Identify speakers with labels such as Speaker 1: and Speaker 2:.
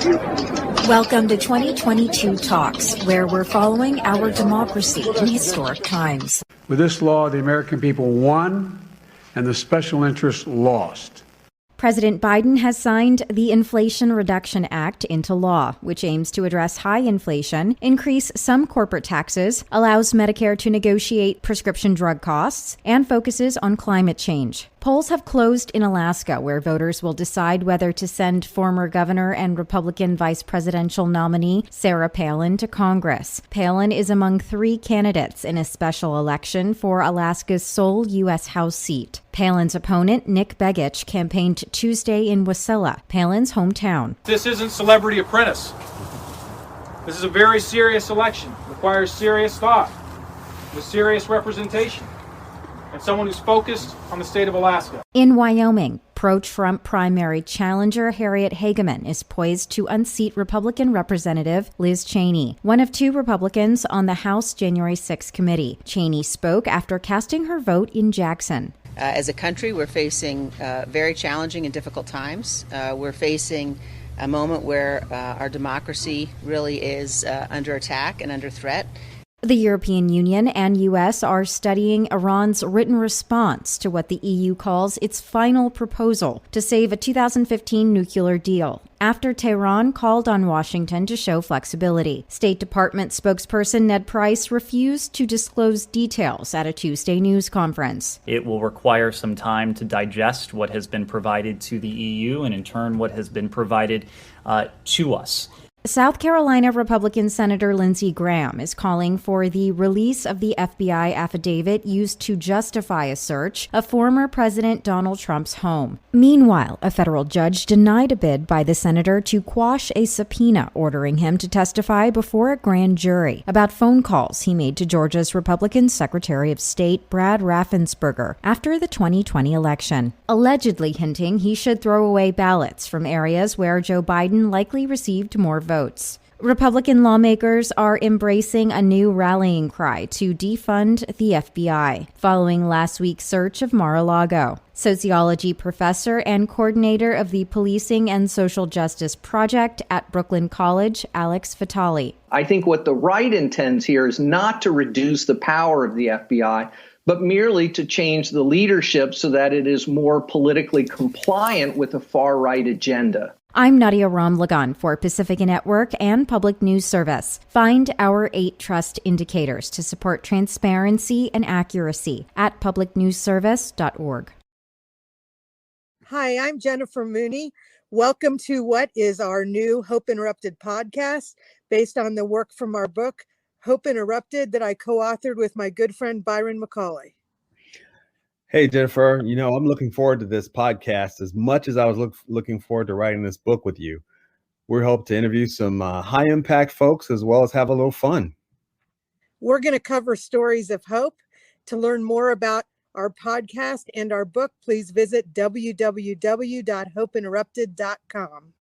Speaker 1: Welcome to 2022 Talks, where we're following our democracy in historic times.
Speaker 2: With this law, the American people won and the special interests lost.
Speaker 1: President Biden has signed the Inflation Reduction Act into law, which aims to address high inflation, increase some corporate taxes, allows Medicare to negotiate prescription drug costs, and focuses on climate change. Polls have closed in Alaska, where voters will decide whether to send former governor and Republican vice presidential nominee Sarah Palin to Congress. Palin is among 3 candidates in a special election for Alaska's sole U.S. House seat. Palin's opponent, Nick Begich, campaigned Tuesday in Wasilla, Palin's hometown.
Speaker 3: This isn't Celebrity Apprentice. This is a very serious election. It requires serious thought, with serious representation, and someone who's focused on the state of Alaska.
Speaker 1: In Wyoming, pro-Trump primary challenger Harriet Hageman is poised to unseat Republican Representative Liz Cheney, one of 2 Republicans on the House January 6 committee. Cheney spoke after casting her vote in Jackson.
Speaker 4: As a country, we're facing very challenging and difficult times. We're facing a moment where our democracy really is under attack and under threat.
Speaker 1: The European Union and U.S. are studying Iran's written response to what the EU calls its final proposal to save a 2015 nuclear deal, after Tehran called on Washington to show flexibility. State Department spokesperson Ned Price refused to disclose details at a Tuesday news conference.
Speaker 5: It will require some time to digest what has been provided to the EU and in turn what has been provided to us.
Speaker 1: South Carolina Republican Senator Lindsey Graham is calling for the release of the FBI affidavit used to justify a search of former President Donald Trump's home. Meanwhile, a federal judge denied a bid by the senator to quash a subpoena ordering him to testify before a grand jury about phone calls he made to Georgia's Republican Secretary of State Brad Raffensperger after the 2020 election, allegedly hinting he should throw away ballots from areas where Joe Biden likely received more votes. Republican lawmakers are embracing a new rallying cry to defund the FBI, following last week's search of Mar-a-Lago. Sociology professor and coordinator of the Policing and Social Justice Project at Brooklyn College, Alex Vitale.
Speaker 6: I think what the right intends here is not to reduce the power of the FBI, but merely to change the leadership so that it is more politically compliant with the far-right agenda.
Speaker 1: I'm Nadia Ramlagan for Pacifica Network and Public News Service. Find our 8 trust indicators to support transparency and accuracy at publicnewsservice.org.
Speaker 7: Hi, I'm Jennifer Mooney. Welcome to what is our new Hope Interrupted podcast based on the work from our book, Hope Interrupted, that I co-authored with my good friend Byron McCauley.
Speaker 8: Hey, Jennifer, I'm looking forward to this podcast as much as I was looking forward to writing this book with you. We hope to interview some high impact folks as well as have a little fun.
Speaker 7: We're going to cover stories of hope. To learn more about our podcast and our book, please visit www.hopeinterrupted.com.